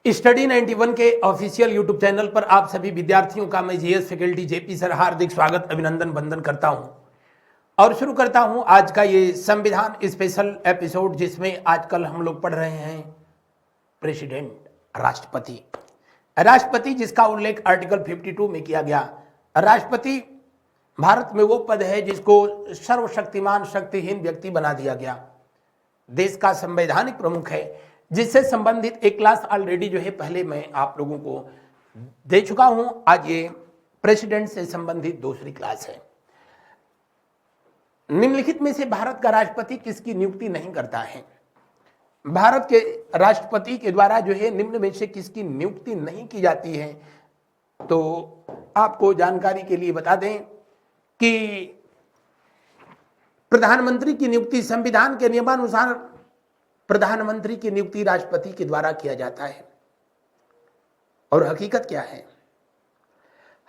Study 91 के official YouTube channel पर आप सभी विद्यार्थियों का मैं जीएस फैकल्टी जेपी सर हार्दिक स्वागत अभिनंदन वंदन करता हूं और शुरू करता हूं आज का ये संविधान स्पेशल एपिसोड, जिसमें आजकल हम लोग पढ़ रहे हैं प्रेसिडेंट, राष्ट्रपति जिसका उल्लेख आर्टिकल 52 में किया गया। राष्ट्रपति भारत में वो पद है जिसको सर्वशक्तिमान शक्तिहीन व्यक्ति बना दिया गया। देश का संवैधानिक प्रमुख है, जिससे संबंधित एक क्लास ऑलरेडी जो है पहले मैं आप लोगों को दे चुका हूं। आज ये प्रेसिडेंट से संबंधित दूसरी क्लास है। निम्नलिखित में से भारत का राष्ट्रपति किसकी नियुक्ति नहीं करता है? भारत के राष्ट्रपति के द्वारा जो है निम्न में से किसकी नियुक्ति नहीं की जाती है? तो आपको जानकारी के लिए बता दें कि प्रधानमंत्री की नियुक्ति संविधान के नियमानुसार प्रधानमंत्री की नियुक्ति राष्ट्रपति के द्वारा किया जाता है। और हकीकत क्या है?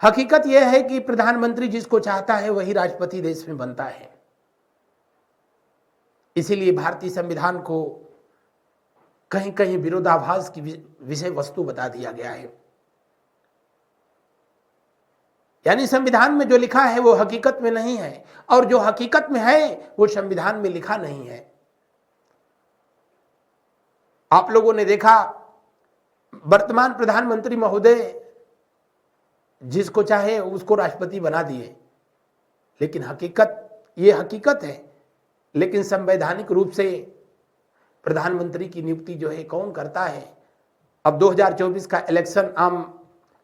हकीकत यह है कि प्रधानमंत्री जिसको चाहता है वही राष्ट्रपति देश में बनता है। इसीलिए भारतीय संविधान को कहीं कहीं विरोधाभास की विषय वस्तु बता दिया गया है। यानी संविधान में जो लिखा है वो हकीकत में नहीं है, और जो हकीकत में है वो संविधान में लिखा नहीं है। आप लोगों ने देखा, वर्तमान प्रधानमंत्री महोदय जिसको चाहे उसको राष्ट्रपति बना दिए, लेकिन ये हकीकत है। लेकिन संवैधानिक रूप से प्रधानमंत्री की नियुक्ति जो है कौन करता है? अब 2024 का इलेक्शन, आम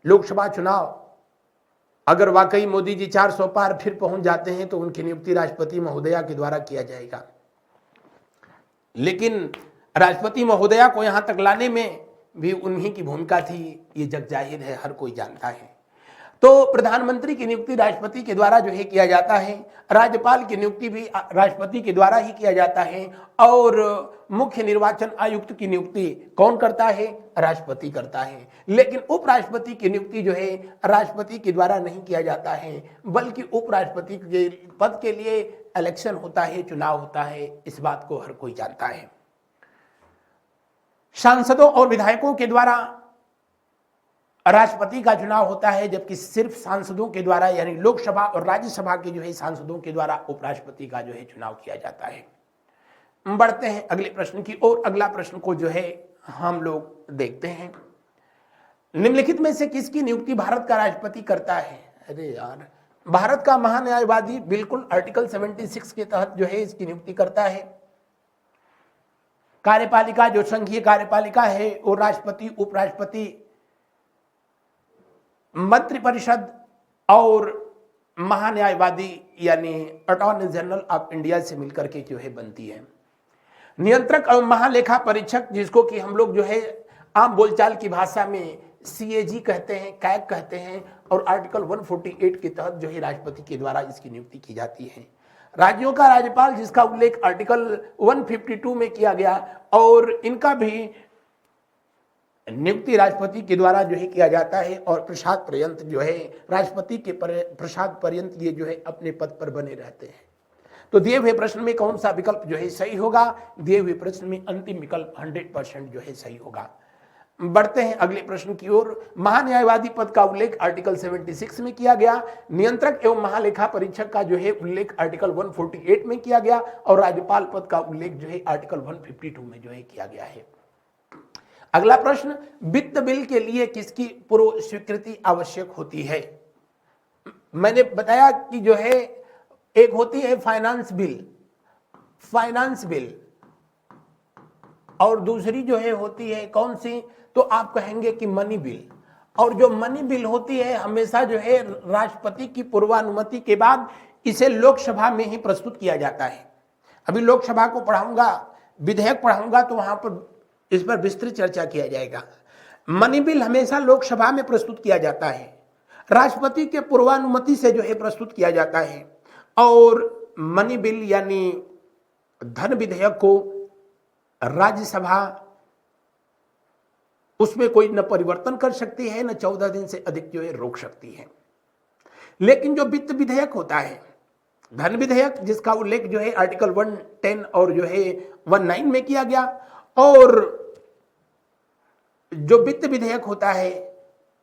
लोकसभा चुनाव, अगर वाकई मोदी जी 400 पार फिर पहुंच जाते हैं तो उनकी नियुक्ति राष्ट्रपति महोदया के द्वारा किया जाएगा। लेकिन राष्ट्रपति महोदया को यहां तक लाने में भी उन्हीं की भूमिका थी, ये जग जाहिर है, हर कोई जानता है। तो प्रधानमंत्री की नियुक्ति राष्ट्रपति के द्वारा जो है किया जाता है। राज्यपाल की नियुक्ति भी राष्ट्रपति के द्वारा ही किया जाता है। और मुख्य निर्वाचन आयुक्त की नियुक्ति कौन करता है? राष्ट्रपति करता है। लेकिन उपराष्ट्रपति की नियुक्ति जो है राष्ट्रपति के द्वारा नहीं किया जाता है, बल्कि उपराष्ट्रपति के पद के लिए इलेक्शन होता है, चुनाव होता है। इस बात को हर कोई जानता है। सांसदों और विधायकों के द्वारा राष्ट्रपति का चुनाव होता है, जबकि सिर्फ सांसदों के द्वारा यानी लोकसभा और राज्यसभा के जो है सांसदों के द्वारा उपराष्ट्रपति का जो है चुनाव किया जाता है। बढ़ते हैं अगले प्रश्न की ओर। अगला प्रश्न को जो है हम लोग देखते हैं, निम्नलिखित में से किसकी नियुक्ति भारत का राष्ट्रपति करता है? अरे यार, भारत का महान्यायवादी बिल्कुल आर्टिकल 76 के तहत जो है इसकी नियुक्ति करता है। कार्यपालिका, जो संघीय कार्यपालिका है, वो राष्ट्रपति, उपराष्ट्रपति, मंत्रिपरिषद और महान्यायवादी यानी अटॉर्नी जनरल ऑफ इंडिया से मिलकर के जो है बनती है। नियंत्रक और महालेखा परीक्षक, जिसको कि हम लोग जो है आम बोलचाल की भाषा में सीएजी कहते हैं, कैग कहते हैं, और आर्टिकल 148 के तहत जो है राष्ट्रपति के द्वारा इसकी नियुक्ति की जाती है। राज्यों का राज्यपाल, जिसका उल्लेख आर्टिकल 152 में किया गया, और इनका भी नियुक्ति राष्ट्रपति के द्वारा जो है किया जाता है। और प्रसाद पर्यंत जो है राष्ट्रपति के प्रसाद पर्यंत ये जो है अपने पद पर बने रहते हैं। तो दिए हुए प्रश्न में कौन सा विकल्प जो है सही होगा? दिए हुए प्रश्न में अंतिम विकल्प 100% जो है सही होगा। बढ़ते हैं अगले प्रश्न की ओर। महान्यायवादी पद का उल्लेख आर्टिकल 76 में किया गया। नियंत्रक एवं महालेखा परीक्षक का जो है उल्लेख आर्टिकल 148 में किया गया, और राज्यपाल पद का उल्लेख जो है आर्टिकल 152 में जो है किया गया है। अगला प्रश्न, वित्त बिल के लिए किसकी पूर्व स्वीकृति आवश्यक होती है? मैंने बताया कि जो है एक होती है फाइनेंस बिल, और दूसरी जो है होती है कौन सी? तो आप कहेंगे कि मनी बिल। और जो मनी बिल होती है हमेशा जो है राष्ट्रपति की पूर्वानुमति के बाद इसे लोकसभा में ही प्रस्तुत किया जाता है। अभी लोकसभा को पढ़ाऊंगा, विधेयक पढ़ाऊंगा, तो वहां पर इस पर विस्तृत चर्चा किया जाएगा। मनी बिल हमेशा लोकसभा में प्रस्तुत किया जाता है, राष्ट्रपति के पूर्वानुमति से जो है प्रस्तुत किया जाता है। और मनी बिल यानी धन विधेयक को राज्यसभा उसमें कोई न परिवर्तन कर सकती है, न 14 दिन से अधिक जो है रोक सकती है। लेकिन जो वित्त विधेयक होता है, धन विधेयक, जिसका उल्लेख जो है आर्टिकल 110 और जो है 19 में किया गया, और जो वित्त विधेयक होता है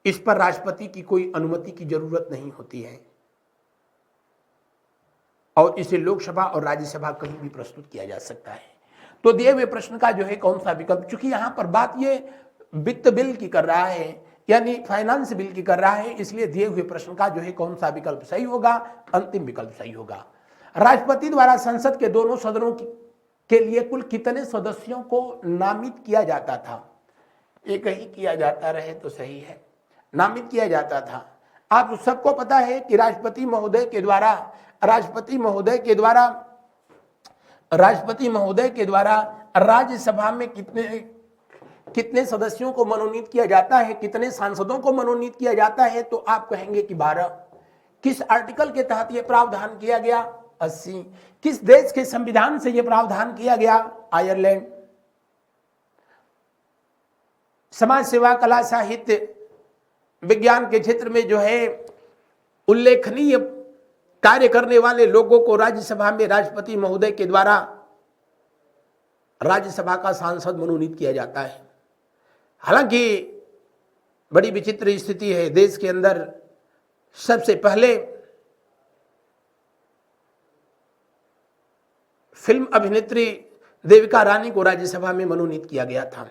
इस पर राष्ट्रपति की कोई अनुमति की जरूरत नहीं होती है और इसे लोकसभा और राज्यसभा कहीं भी प्रस्तुत किया जा सकता है। तो दिए हुए प्रश्न का जो है कौन सा विकल्प, चूंकि यहां पर बात ये वित्त बिल की कर रहा है यानी फाइनेंस बिल की कर रहा है, इसलिए दिए हुए प्रश्न का जो है कौन सा विकल्प सही होगा, अंतिम विकल्प सही होगा। राष्ट्रपति द्वारा संसद के दोनों सदनों के लिए कुल कितने सदस्यों को नामित किया जाता था? एक ही किया जाता रहे तो सही है, नामित किया जाता था। आप सबको पता है कि राष्ट्रपति महोदय के द्वारा राज्यसभा में कितने सदस्यों को मनोनीत किया जाता है, कितने सांसदों को मनोनीत किया जाता है? तो आप कहेंगे कि 12। किस आर्टिकल के तहत यह प्रावधान किया गया? 80। किस देश के संविधान से यह प्रावधान किया गया? आयरलैंड। समाज सेवा, कला, साहित्य, विज्ञान के क्षेत्र में जो है उल्लेखनीय कार्य करने वाले लोगों को राज्यसभा में राष्ट्रपति महोदय के द्वारा राज्यसभा का सांसद मनोनीत किया जाता है। हालांकि बड़ी विचित्र स्थिति है, देश के अंदर सबसे पहले फिल्म अभिनेत्री देविका रानी को राज्यसभा में मनोनीत किया गया था,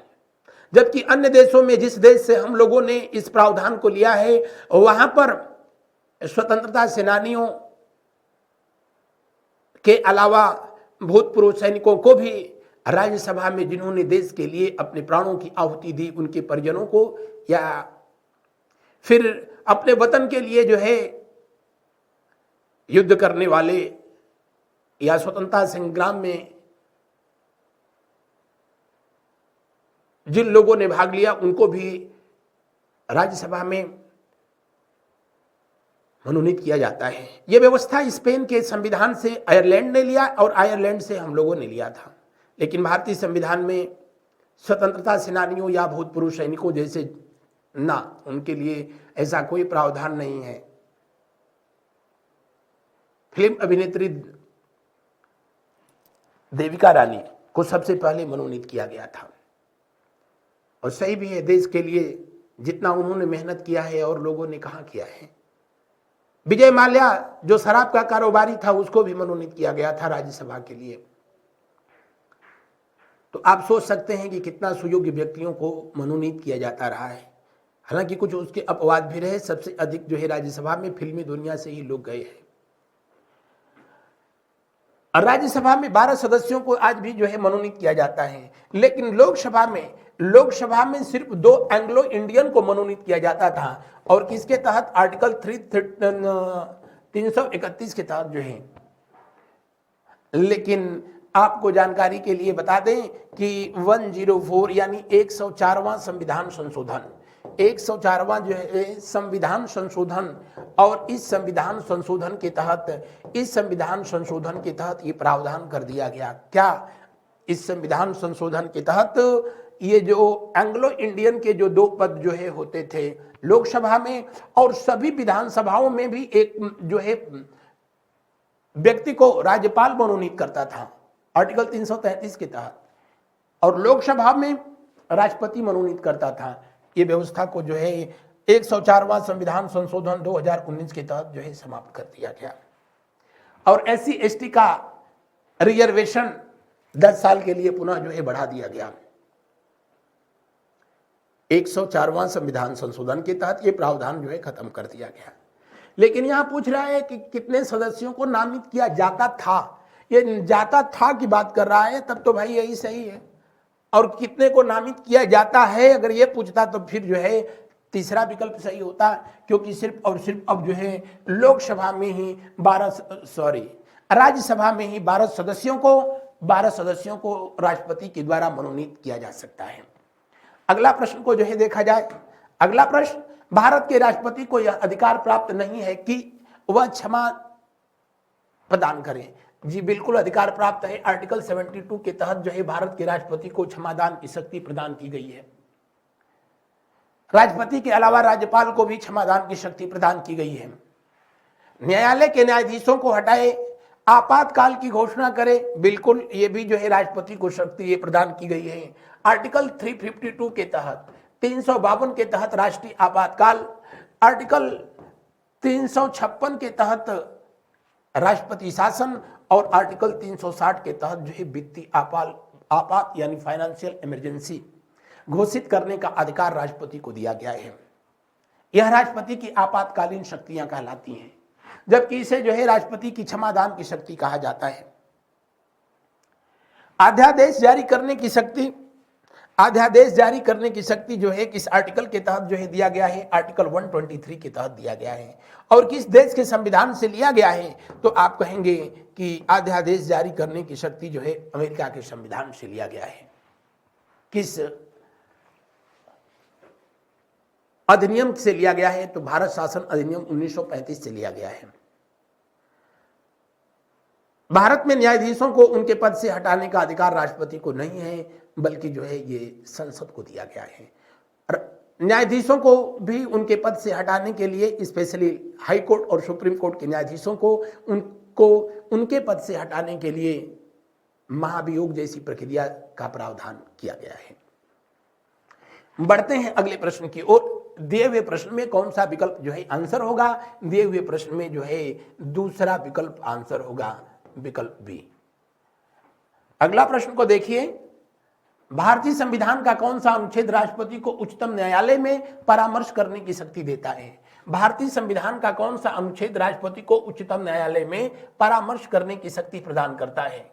जबकि अन्य देशों में, जिस देश से हम लोगों ने इस प्रावधान को लिया है, वहां पर स्वतंत्रता सेनानियों के अलावा भूतपूर्व सैनिकों को भी राज्यसभा में, जिन्होंने देश के लिए अपने प्राणों की आहुति दी, उनके परिजनों को या फिर अपने वतन के लिए जो है युद्ध करने वाले या स्वतंत्रता संग्राम में जिन लोगों ने भाग लिया, उनको भी राज्यसभा में मनोनीत किया जाता है। यह व्यवस्था स्पेन के संविधान से आयरलैंड ने लिया और आयरलैंड से हम लोगों ने लिया था, लेकिन भारतीय संविधान में स्वतंत्रता सेनानियों या भूतपूर्व सैनिकों जैसे ना, उनके लिए ऐसा कोई प्रावधान नहीं है। फिल्म अभिनेत्री देविका रानी को सबसे पहले मनोनीत किया गया था और सही भी है, देश के लिए जितना उन्होंने मेहनत किया है और लोगों ने कहां किया है। विजय माल्या जो शराब का कारोबारी था, उसको भी मनोनीत किया गया था राज्यसभा के लिए। तो आप सोच सकते हैं कि कितना सुयोग्य व्यक्तियों को मनोनीत किया जाता रहा है। हालांकि कुछ उसके अपवाद भी रहे, सबसे अधिक जो है राज्यसभा में फिल्मी दुनिया से ही लोग गए हैं। राज्यसभा में 12 सदस्यों को आज भी जो है मनोनीत किया जाता है, लेकिन लोकसभा में सिर्फ 2 एंग्लो इंडियन को मनोनीत किया जाता था और किसके तहत? आर्टिकल 331 के तहत जो है। लेकिन आपको जानकारी के लिए बता दें कि 104 यानी 104वां संविधान संशोधन, 104वां जो है संविधान संशोधन, और इस संविधान संशोधन के तहत ये प्रावधान कर दिया गया। क्या? इस संविधान संशोधन के तहत ये जो एंग्लो इंडियन के जो 2 पद जो है होते थे लोकसभा में, और सभी विधानसभाओं में भी एक जो है व्यक्ति को राज्यपाल मनोनीत करता था आर्टिकल 333 के तहत, और लोकसभा में राष्ट्रपति मनोनीत करता था। ये व्यवस्था को जो है 104वां संविधान संशोधन 2019 के तहत जो है समाप्त कर दिया गया और SC/ST का रिजर्वेशन 10 साल के लिए पुनः जो है बढ़ा दिया गया। 104वां संविधान संशोधन के तहत ये प्रावधान जो है खत्म कर दिया गया। लेकिन यहां पूछ रहा है कि कितने सदस्यों को नामित किया जाता था। ये जाता था की बात कर रहा है, तब तो भाई यही सही है। और कितने को नामित किया जाता है अगर ये पूछता तो फिर जो है तीसरा विकल्प सही होता, क्योंकि सिर्फ और सिर्फ अब जो है राज्यसभा में ही 12 सदस्यों को राष्ट्रपति के द्वारा मनोनीत किया जा सकता है। अगला प्रश्न को जो है देखा जाए। अगला प्रश्न, भारत के राष्ट्रपति को यह अधिकार प्राप्त नहीं है कि वह क्षमा प्रदान करें। जी बिल्कुल अधिकार प्राप्त है। आर्टिकल 72 के तहत जो है भारत के राष्ट्रपति को क्षमादान की शक्ति प्रदान की गई है। राष्ट्रपति के अलावा राज्यपाल को भी क्षमादान की शक्ति प्रदान की गई है। न्यायालय के न्यायाधीशों को हटाए, आपातकाल की घोषणा करे, बिल्कुल ये भी जो है राष्ट्रपति को शक्ति ये प्रदान की गई है। आर्टिकल 352 के तहत 352 के तहत राष्ट्रीय आपातकाल, आर्टिकल 356 के तहत राष्ट्रपति शासन और आर्टिकल 360 के तहत जो है वित्तीय आपात यानी फाइनेंशियल इमरजेंसी घोषित करने का अधिकार राष्ट्रपति को दिया गया है। यह राष्ट्रपति की आपातकालीन शक्तियां कहलाती हैं, जबकि इसे जो है राष्ट्रपति की क्षमादान की शक्ति कहा जाता है। अध्यादेश जारी करने की शक्ति जो है किस आर्टिकल के तहत जो है दिया गया है? आर्टिकल 123 के तहत दिया गया है। और किस देश के संविधान से लिया गया है? तो आप कहेंगे कि अध्यादेश जारी करने की शक्ति जो है अमेरिका के संविधान से लिया गया है। किस अधिनियम से लिया गया है? तो भारत शासन अधिनियम 1935 से लिया गया है। भारत में न्यायाधीशों को उनके पद से हटाने का अधिकार राष्ट्रपति को नहीं है, बल्कि जो है ये संसद को दिया गया है। न्यायाधीशों को भी उनके पद से हटाने के लिए, स्पेशली हाई कोर्ट और सुप्रीम कोर्ट के न्यायाधीशों को उनके पद से हटाने के लिए महाभियोग जैसी प्रक्रिया का प्रावधान किया गया है। बढ़ते हैं अगले प्रश्न की ओर। दिए हुए प्रश्न में कौन सा विकल्प जो है आंसर होगा? दिए हुए प्रश्न में जो है दूसरा विकल्प आंसर होगा, विकल्प बी। अगला प्रश्न को देखिए। भारतीय संविधान का कौन सा अनुच्छेद राष्ट्रपति को उच्चतम न्यायालय में परामर्श करने की शक्ति देता है? भारतीय संविधान का कौन सा अनुच्छेद राष्ट्रपति को उच्चतम न्यायालय में परामर्श करने की शक्ति प्रदान करता है?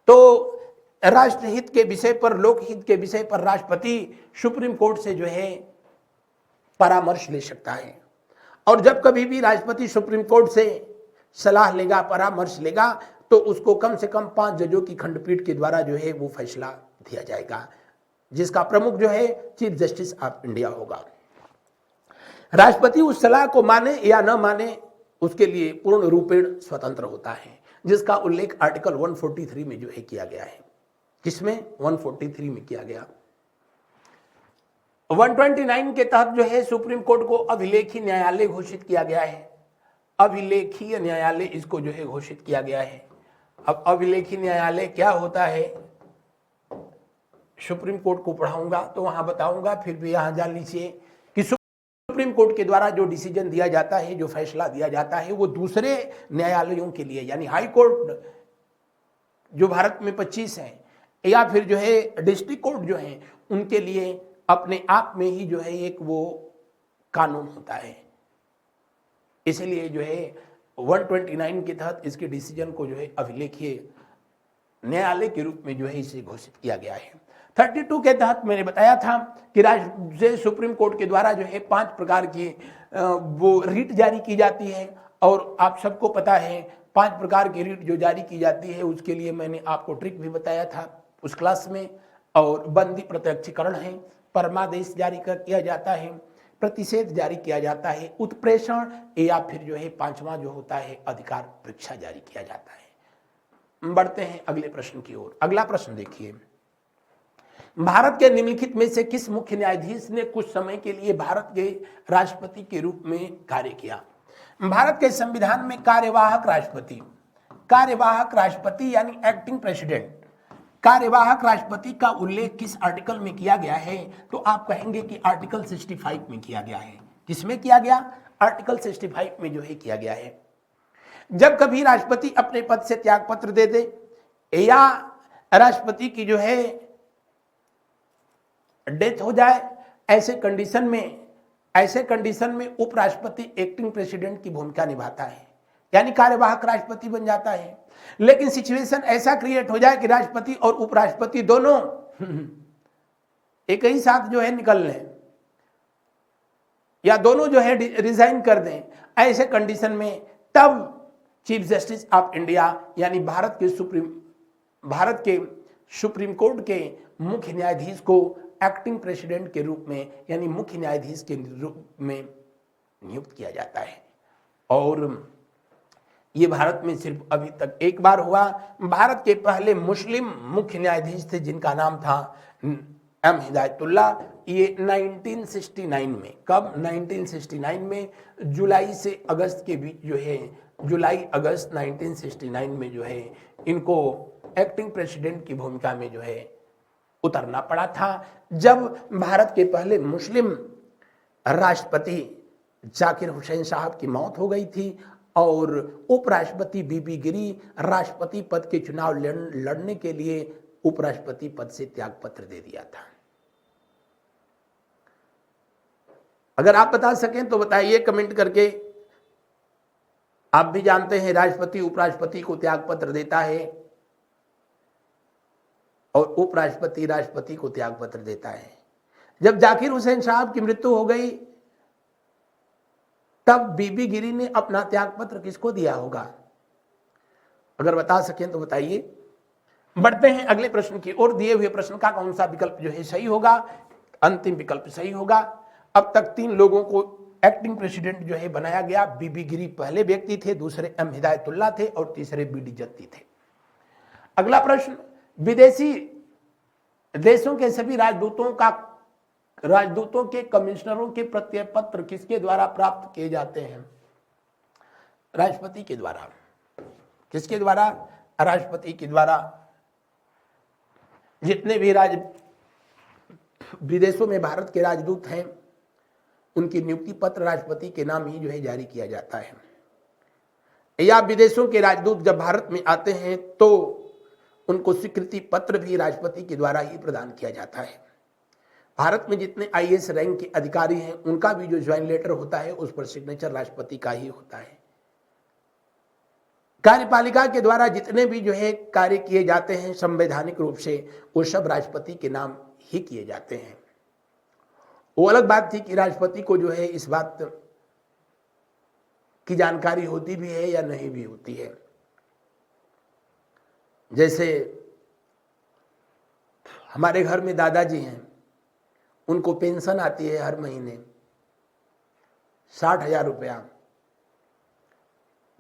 तो राष्ट्रहित के विषय पर, लोकहित के विषय पर राष्ट्रपति सुप्रीम कोर्ट से जो है परामर्श ले सकता है। और जब कभी भी राष्ट्रपति सुप्रीम कोर्ट से सलाह लेगा, परामर्श लेगा, तो उसको कम से कम 5 जजों की खंडपीठ के द्वारा जो है वो फैसला दिया जाएगा, जिसका प्रमुख जो है चीफ जस्टिस ऑफ इंडिया होगा। राष्ट्रपति उस सलाह को माने या न माने, उसके लिए पूर्ण रूपेण स्वतंत्र होता है, जिसका उल्लेख आर्टिकल 143 में जो है किया गया है। किसमें? 143 में किया गया। 129 के तहत जो है सुप्रीम कोर्ट को अभिलेखीय न्यायालय घोषित किया गया है। अभिलेखीय न्यायालय इसको जो है घोषित किया गया है। अब अभिलेखीय न्यायालय क्या होता है, सुप्रीम कोर्ट को पढ़ाऊंगा तो वहां बताऊंगा, फिर भी यहां जान लीजिए कि सुप्रीम कोर्ट के द्वारा जो डिसीजन दिया जाता है, जो फैसला दिया जाता है, वो दूसरे न्यायालयों के लिए, यानी हाई कोर्ट जो भारत में 25 है, या फिर जो है डिस्ट्रिक्ट कोर्ट जो है, उनके लिए अपने आप में ही जो है एक वो कानून होता है। इसलिए जो है 129 के तहत इसके डिसीजन को जो है अभिलेखीय न्यायालय के रूप में जो है इसे घोषित किया गया है। 32 के तहत मैंने बताया था कि राज्य सुप्रीम कोर्ट के द्वारा जो है 5 प्रकार की वो रीट जारी की जाती है, और आप सबको पता है 5 प्रकार की रीट जो जारी की जाती है, उसके लिए मैंने आपको ट्रिक भी बताया था उस क्लास में। और बंदी प्रत्यक्षीकरण है, परमादेश जारी किया जाता है, प्रतिषेध जारी किया जाता है, उत्प्रेषण, या फिर जो है 5वां जो होता है अधिकार परीक्षा जारी किया जाता है। बढ़ते हैं अगले प्रश्न की ओर। अगला प्रश्न देखिए। भारत के निम्नलिखित में से किस मुख्य न्यायाधीश ने कुछ समय के लिए भारत के राष्ट्रपति के रूप में कार्य किया? भारत के संविधान में कार्यवाहक राष्ट्रपति यानी एक्टिंग प्रेसिडेंट, कार्यवाहक राष्ट्रपति का उल्लेख किस आर्टिकल में किया गया है? तो आप कहेंगे कि आर्टिकल 65 में किया गया है। किसमें किया गया? आर्टिकल 65 में जो है किया गया है। जब कभी राष्ट्रपति अपने पद से त्यागपत्र दे दे, या राष्ट्रपति की जो है डेथ हो जाए, ऐसे कंडीशन में उपराष्ट्रपति एक्टिंग प्रेसिडेंट की भूमिका निभाता है, यानी कार्यवाहक राष्ट्रपति बन जाता है। लेकिन सिचुएशन ऐसा क्रिएट हो जाए कि राष्ट्रपति और उपराष्ट्रपति दोनों एक ही साथ जो है निकल लें, या दोनों जो है रिजाइन कर दें, ऐसे कंडीशन में तब चीफ जस्टिस ऑफ इंडिया यानी भारत के सुप्रीम कोर्ट के मुख्य न्यायाधीश को एक्टिंग प्रेसिडेंट के रूप में, यानी मुख्य न्यायाधीश के रूप में नियुक्त किया जाता है। और ये भारत में सिर्फ अभी तक एक बार हुआ। भारत के पहले मुस्लिम मुख्य न्यायाधीश थे जिनका नाम था एम हिदायतुल्लाह। ये 1969 में, कब? 1969 में जुलाई से अगस्त के बीच जो है, जुलाई अगस्त 1969 में जो है इनको एक्टिंग प्रेसिडेंट की भूमिका में जो है उतरना पड़ा था जब भारत के पहले मुस्लिम राष्ट्रपति जाकिर हुसैन साहब की मौत हो गई थी और उपराष्ट्रपति बीबी गिरी राष्ट्रपति पद के चुनाव लड़ने के लिए उपराष्ट्रपति पद से त्यागपत्र दे दिया था। अगर आप बता सकें तो बताइए कमेंट करके। आप भी जानते हैं राष्ट्रपति उपराष्ट्रपति को त्यागपत्र देता है और उपराष्ट्रपति राष्ट्रपति को त्यागपत्र देता है। जब जाकिर हुसैन साहब की मृत्यु हो गई तब बीबी गिरी ने अपना त्यागपत्र किसको दिया होगा? अगर बता सकें तो बताइए। बढ़ते हैं अगले प्रश्न की ओर। दिए हुए प्रश्न का कौन सा विकल्प जो है सही होगा? अंतिम विकल्प सही होगा। अब तक 3 लोगों को एक्टिंग प्रेसिडेंट जो है बनाया गया। बीबी गिरी पहले व्यक्ति थे, दूसरे एम हिदायतुल्लाह थे और तीसरे बीडी जत्ती थे। अगला प्रश्न, विदेशी देशों के सभी राजदूतों के कमिश्नरों के प्रत्यय पत्र किसके द्वारा प्राप्त किए जाते हैं? राष्ट्रपति के द्वारा। किसके द्वारा? राष्ट्रपति के द्वारा। जितने भी विदेशों में भारत के राजदूत हैं उनकी नियुक्ति पत्र राष्ट्रपति के नाम ही जो है जारी किया जाता है। या विदेशों के राजदूत जब भारत में आते हैं तो उनको स्वीकृति पत्र भी राष्ट्रपति के द्वारा ही प्रदान किया जाता है। भारत में जितने आईएएस रैंक के अधिकारी हैं उनका भी जो ज्वाइन लेटर होता है उस पर सिग्नेचर राष्ट्रपति का ही होता है। कार्यपालिका के द्वारा जितने भी जो है कार्य किए जाते हैं संवैधानिक रूप से वो सब राष्ट्रपति के नाम ही किए जाते हैं। वो अलग बात थी कि राष्ट्रपति को जो है इस बात की जानकारी होती भी है या नहीं भी होती है। जैसे हमारे घर में दादाजी हैं, उनको पेंशन आती है हर महीने 60,000 रुपया।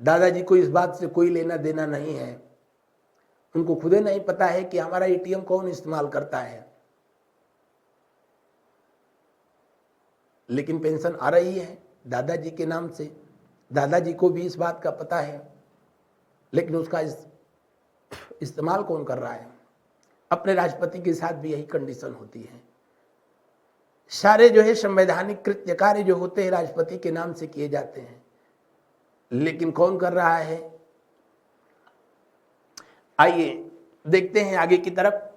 दादाजी को इस बात से कोई लेना देना नहीं है, उनको खुदे नहीं पता है कि हमारा एटीएम कौन इस्तेमाल करता है, लेकिन पेंशन आ रही है दादाजी के नाम से। दादाजी को भी इस बात का पता है, लेकिन उसका इस्तेमाल कौन कर रहा है? अपने राष्ट्रपति के साथ भी यही कंडीशन होती है। सारे जो है संवैधानिक कृत्य कार्य जो होते हैं राष्ट्रपति के नाम से किए जाते हैं, लेकिन कौन कर रहा है? आइए देखते हैं आगे की तरफ।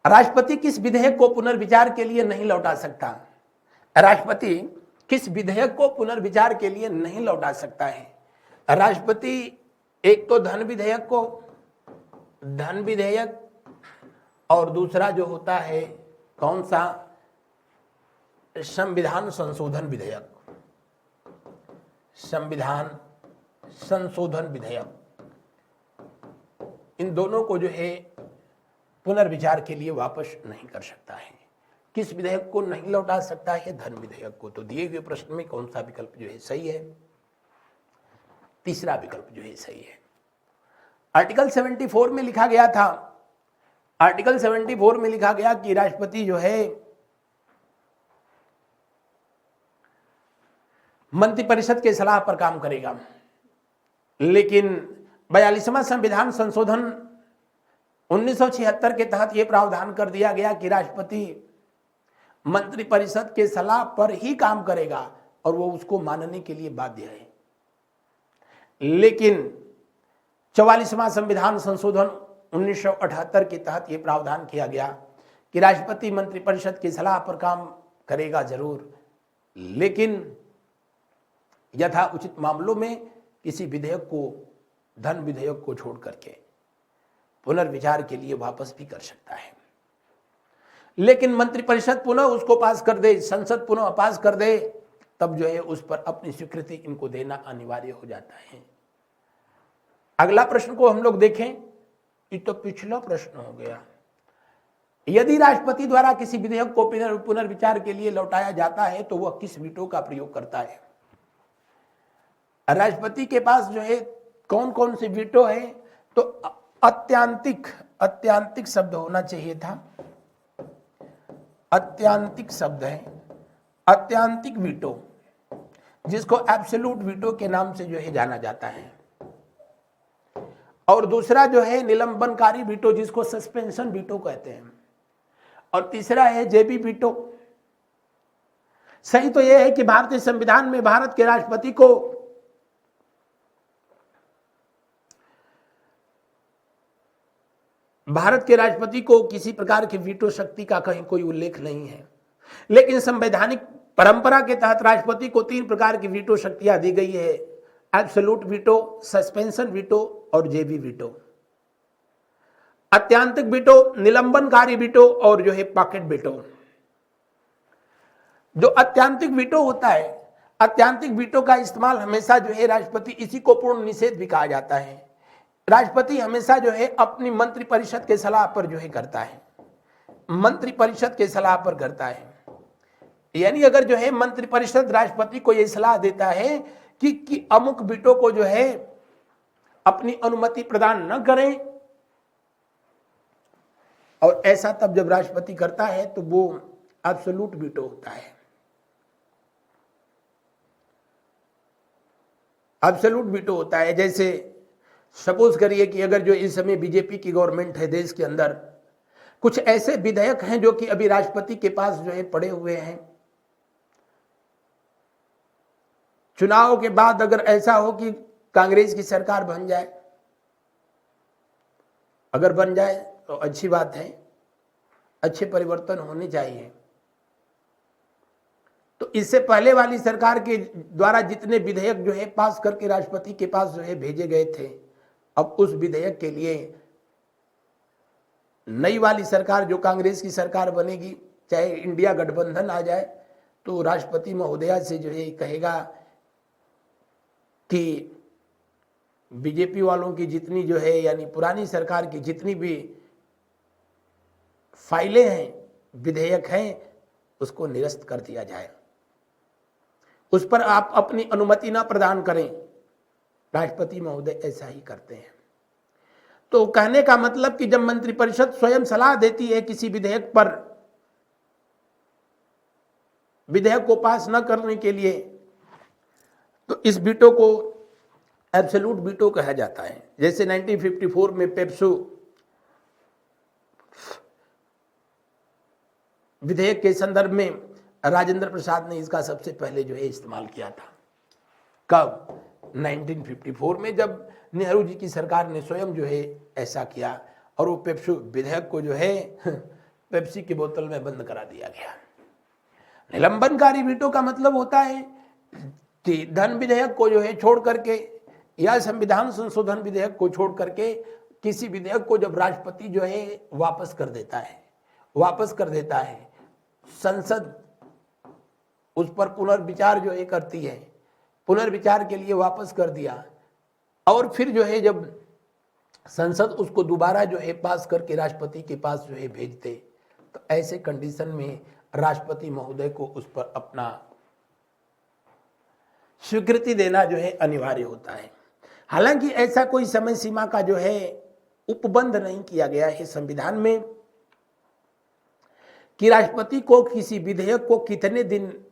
राष्ट्रपति किस विधेयक को पुनर्विचार के लिए नहीं लौटा सकता? राष्ट्रपति किस विधेयक को पुनर्विचार के लिए नहीं लौटा सकता है? राष्ट्रपति एक तो धन विधेयक और दूसरा जो होता है कौन सा? संविधान संशोधन विधेयक। संविधान संशोधन विधेयक, इन दोनों को जो है पुनर्विचार के लिए वापस नहीं कर सकता है। किस विधेयक को नहीं लौटा सकता है? धन विधेयक को। तो दिए हुए प्रश्न में कौन सा विकल्प जो है सही है? तीसरा विकल्प जो है सही है। आर्टिकल 74 में लिखा गया था, आर्टिकल 74 में लिखा गया कि राष्ट्रपति जो है मंत्रिपरिषद के सलाह पर काम करेगा, लेकिन 42वां संविधान संशोधन 1976 के तहत यह प्रावधान कर दिया गया कि राष्ट्रपति मंत्रिपरिषद के सलाह पर ही काम करेगा और वो उसको मानने के लिए बाध्य है। लेकिन 44वां संविधान संशोधन 1978 के तहत यह प्रावधान किया गया कि राष्ट्रपति मंत्रिपरिषद की सलाह पर काम करेगा जरूर, लेकिन यथा उचित मामलों में किसी विधेयक को, धन विधेयक को छोड़ करके पुनर्विचार के लिए वापस भी कर सकता है। लेकिन मंत्रिपरिषद पुनः उसको पास कर दे, संसद पुनः पास कर दे, तब जो है उस पर अपनी स्वीकृति इनको देना अनिवार्य हो जाता है। अगला प्रश्न को हम लोग देखें, ये तो पिछला प्रश्न हो गया। यदि राष्ट्रपति द्वारा किसी विधेयक को पुनर्विचार के लिए लौटाया जाता है तो वह किस वीटो का प्रयोग करता है? राष्ट्रपति के पास जो है कौन कौन से वीटो है? तो अत्यांतिक शब्द होना चाहिए था। अत्यांतिक शब्द है, अत्यांतिक वीटो, जिसको एब्सोल्यूट वीटो के नाम से जो है जाना जाता है। और दूसरा जो है निलंबनकारी वीटो, जिसको सस्पेंशन वीटो कहते हैं, और तीसरा है जेबी वीटो। सही तो यह है कि भारतीय संविधान में भारत के राष्ट्रपति को किसी प्रकार की वीटो शक्ति का कहीं कोई उल्लेख नहीं है, लेकिन संवैधानिक परंपरा के तहत राष्ट्रपति को 3 प्रकार की वीटो शक्तियां दी गई है: एब्सोल्यूट वीटो, सस्पेंशन वीटो और जेबी वीटो। अत्यांतिक वीटो, निलंबनकारी वीटो और जो है पॉकेट वीटो। जो अत्यांतिक वीटो होता है, अत्यांतिक वीटो का इस्तेमाल हमेशा जो है राष्ट्रपति, इसी को पूर्ण निषेध भी कहा जाता है, राष्ट्रपति हमेशा जो है अपनी मंत्रिपरिषद के सलाह पर जो है करता है, मंत्रिपरिषद के सलाह पर करता है। यानी अगर जो है मंत्रिपरिषद राष्ट्रपति को यह सलाह देता है कि अमुक वीटो को जो है अपनी अनुमति प्रदान न करें, और ऐसा तब जब राष्ट्रपति करता है तो वो एब्सोल्यूट वीटो होता है। एब्सोल्यूट वीटो होता है, जैसे सपोज करिए कि अगर जो इस समय बीजेपी की गवर्नमेंट है देश के अंदर, कुछ ऐसे विधेयक हैं जो कि अभी राष्ट्रपति के पास जो है पड़े हुए हैं, चुनाव के बाद अगर ऐसा हो कि कांग्रेस की सरकार बन जाए, अगर बन जाए तो अच्छी बात है, अच्छे परिवर्तन होने चाहिए। तो इससे पहले वाली सरकार के द्वारा जितने विधेयक जो है पास करके राष्ट्रपति के पास जो है भेजे गए थे, अब उस विधेयक के लिए नई वाली सरकार जो कांग्रेस की सरकार बनेगी, चाहे इंडिया गठबंधन आ जाए, तो राष्ट्रपति महोदया से जो है कहेगा कि बीजेपी वालों की जितनी जो है, यानी पुरानी सरकार की जितनी भी फाइलें हैं, विधेयक हैं, उसको निरस्त कर दिया जाए, उस पर आप अपनी अनुमति ना प्रदान करें। राष्ट्रपति महोदय ऐसा ही करते हैं। तो कहने का मतलब कि जब मंत्रिपरिषद स्वयं सलाह देती है किसी विधेयक पर, विधेयक को पास न करने के लिए, तो इस वीटो को एब्सोल्यूट वीटो कहा जाता है। जैसे 1954 में पेप्सू विधेयक के संदर्भ में राजेंद्र प्रसाद ने इसका सबसे पहले जो है इस्तेमाल किया था। कब? 1954 में, जब नेहरू जी की सरकार ने स्वयं जो है ऐसा किया, और वो पेप्सू विधेयक को जो है पेप्सी की बोतल में बंद करा दिया गया। निलंबनकारी वीटो का मतलब होता है कि धन विधेयक को जो है छोड़ करके, या संविधान संशोधन विधेयक को छोड़ करके किसी विधेयक को जब राष्ट्रपति जो है वापस कर देता है, संसद उस पर पुनर्विचार जो है करती है, पुनर्विचार के लिए वापस कर दिया, और फिर जो है जब संसद उसको दोबारा जो है पास करके राष्ट्रपति के पास जो है भेजते, तो ऐसे कंडीशन में राष्ट्रपति महोदय को उस पर अपना स्वीकृति देना जो है अनिवार्य होता है। हालांकि ऐसा कोई समय सीमा का जो है उपबंध नहीं किया गया है संविधान में कि राष्ट्रपति को किसी विधेयक को कितने दिन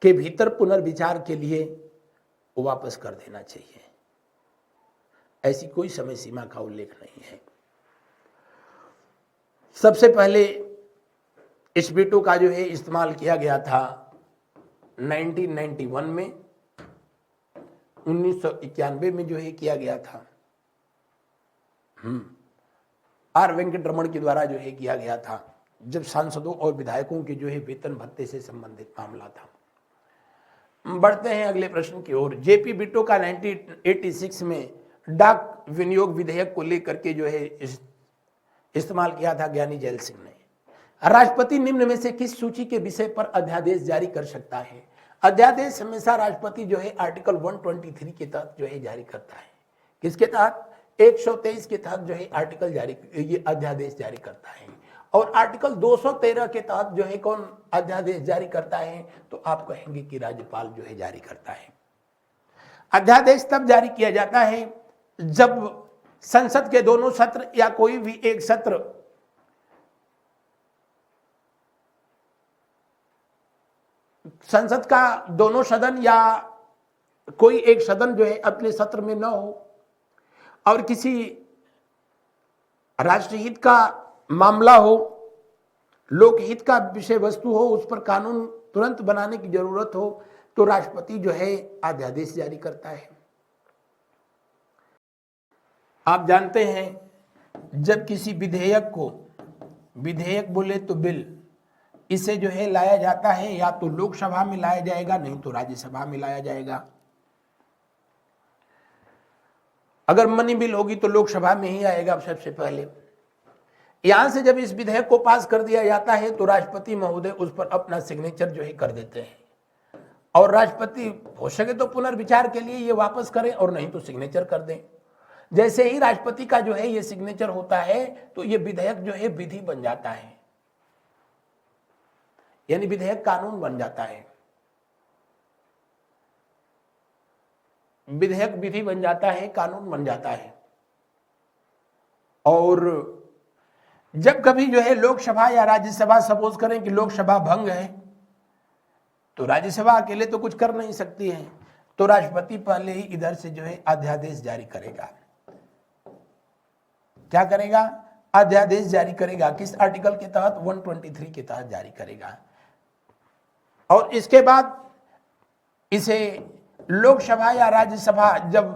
के भीतर पुनर्विचार के लिए वापस कर देना चाहिए, ऐसी कोई समय सीमा का उल्लेख नहीं है। सबसे पहले इस वीटो का जो है इस्तेमाल किया गया था 1991 में, 1991 में जो है किया गया था। आर वेंकट रमन के द्वारा जो है किया गया था, जब सांसदों और विधायकों के जो है वेतन भत्ते से संबंधित मामला था। बढ़ते हैं अगले प्रश्न की ओर। जेपी वीटो का 1986 में डाक विनियोग विधेयक को लेकर के जो है इस्तेमाल किया था ज्ञानी जैल सिंह ने। राष्ट्रपति निम्न में से किस सूची के विषय पर अध्यादेश जारी कर सकता है? अध्यादेश हमेशा राष्ट्रपति जो है आर्टिकल 123 के तहत जो है जारी करता है। किसके तहत? 123 के तहत जो है ये अध्यादेश जारी करता है। और आर्टिकल 213 के तहत जो है कौन अध्यादेश जारी करता है? तो आप कहेंगे कि राज्यपाल जो है जारी करता है। अध्यादेश तब जारी किया जाता है जब संसद के दोनों सत्र या कोई भी एक सत्र संसद का दोनों सदन या कोई एक सदन जो है अपने सत्र में न हो, और किसी राष्ट्रहित का मामला हो, लोकहित का विषय वस्तु हो, उस पर कानून तुरंत बनाने की जरूरत हो तो राष्ट्रपति जो है अध्यादेश जारी करता है। आप जानते हैं जब किसी विधेयक को, विधेयक बोले तो बिल, इसे जो है लाया जाता है या तो लोकसभा में लाया जाएगा, नहीं तो राज्यसभा में लाया जाएगा। अगर मनी बिल होगी तो लोकसभा में ही आएगा सबसे पहले। यहां से जब इस विधेयक को पास कर दिया जाता है तो राष्ट्रपति महोदय उस पर अपना सिग्नेचर जो है कर देते हैं, और राष्ट्रपति हो सके तो पुनर्विचार के लिए ये वापस करें और नहीं तो सिग्नेचर कर दें। जैसे ही राष्ट्रपति का जो है ये सिग्नेचर होता है तो ये विधेयक जो है विधि बन जाता है, यानी विधेयक कानून बन जाता है। विधेयक विधि बन जाता है, कानून बन जाता है। और जब कभी जो है लोकसभा या राज्यसभा, सपोज करें कि लोकसभा भंग है तो राज्यसभा अकेले तो कुछ कर नहीं सकती है, तो राष्ट्रपति पहले ही इधर से जो है अध्यादेश जारी करेगा। क्या करेगा? अध्यादेश जारी करेगा। किस आर्टिकल के तहत? 123 के तहत जारी करेगा। और इसके बाद इसे लोकसभा या राज्यसभा जब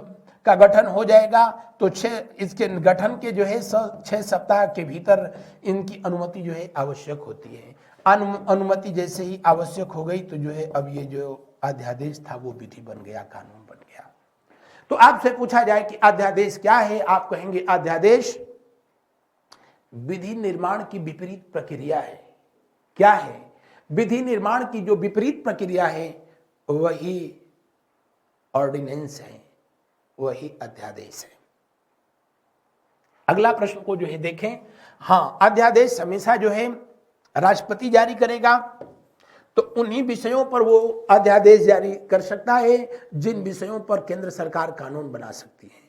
का गठन हो जाएगा तो इसके गठन के जो है 6 सप्ताह के भीतर इनकी अनुमति जो है आवश्यक होती है। अनुमति जैसे ही आवश्यक हो गई तो जो है अब ये जो अध्यादेश था वो विधि बन गया, कानून बन गया। तो आपसे पूछा जाए कि अध्यादेश क्या है, आप कहेंगे अध्यादेश विधि निर्माण की विपरीत प्रक्रिया है। क्या है? विधि निर्माण की जो विपरीत प्रक्रिया है वही ऑर्डिनेंस है, वही अध्यादेश है। अगला प्रश्न को जो है देखें। हाँ, अध्यादेश हमेशा जो है राष्ट्रपति जारी करेगा, तो उन्हीं विषयों पर वो अध्यादेश जारी कर सकता है जिन विषयों पर केंद्र सरकार कानून बना सकती है।